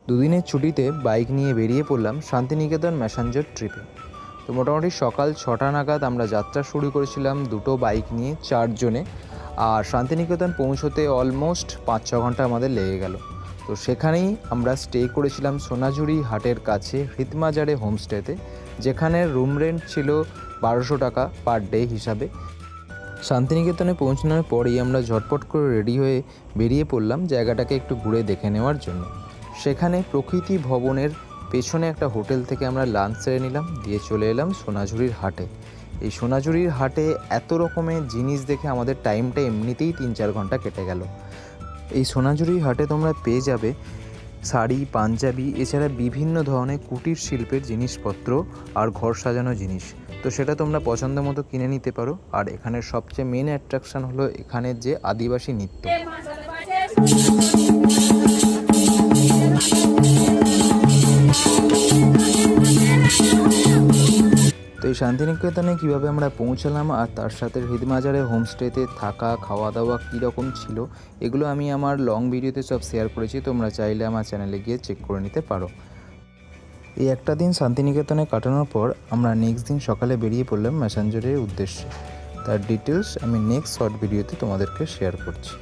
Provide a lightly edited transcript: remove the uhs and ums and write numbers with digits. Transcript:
দুদিনের ছুটিতে বাইক নিয়ে বেরিয়ে পড়লাম শান্তিনিকেতন ম্যাসাঞ্জর ট্রিপে। তো মোটামুটি সকাল 6টা নাগাদ আমরা যাত্রা শুরু করেছিলাম দুটো বাইক নিয়ে 4 জনে। আর শান্তিনিকেতন পৌঁছতে অলমোস্ট 5-6 ঘন্টা আমাদের লেগে গেল। তো সেখানেই আমরা স্টে করেছিলাম সোনাঝুরি হাটের কাছে হৃদমাজারে হোমস্টেতে, যেখানে রুম রেন্ট ছিল 1200 টাকা পার ডে হিসাবে। শান্তিনিকেতনে পৌঁছানোর পরেই আমরা ঝটপট করে রেডি হয়ে বেরিয়ে পড়লাম জায়গাটাকে একটু ঘুরে দেখে নেওয়ার জন্য। সেখানে প্রকৃতি ভবনের পেছনে একটা হোটেল থেকে আমরা লাঞ্চ সেরে নিলাম, দিয়ে চলে এলাম সোনাঝুরির হাটে। এই সোনাঝুরির হাটে এত রকমের জিনিস দেখে আমাদের টাইমটা এমনিতেই 3-4 ঘন্টা কেটে গেল। এই সোনাঝুরির হাটে তোমরা পেয়ে যাবে শাড়ি, পাঞ্জাবি, এছাড়া বিভিন্ন ধরনের কুটির শিল্পের জিনিসপত্র আর ঘর সাজানো জিনিস। তো সেটা তোমরা পছন্দ মতো কিনে নিতে পারো। আর এখানের সবচেয়ে মেন অ্যাট্রাকশন হলো এখানের যে আদিবাসী নৃত্য। তো এই শান্তিনিকেতনে কীভাবে আমরা পৌঁছালাম আর তার সাথে হৃদমাজারে হোমস্টেতে থাকা, খাওয়া দাওয়া কীরকম ছিল, এগুলো আমি আমার লং ভিডিওতে সব শেয়ার করেছি। তোমরা চাইলে আমার চ্যানেলে গিয়ে চেক করে নিতে পারো। এই একটা দিন শান্তিনিকেতনে কাটানোর পর আমরা নেক্সট দিন সকালে বেরিয়ে পড়লাম ম্যাসাঞ্জরের উদ্দেশ্যে। তার ডিটেলস আমি নেক্সট শর্ট ভিডিওতে তোমাদেরকে শেয়ার করছি।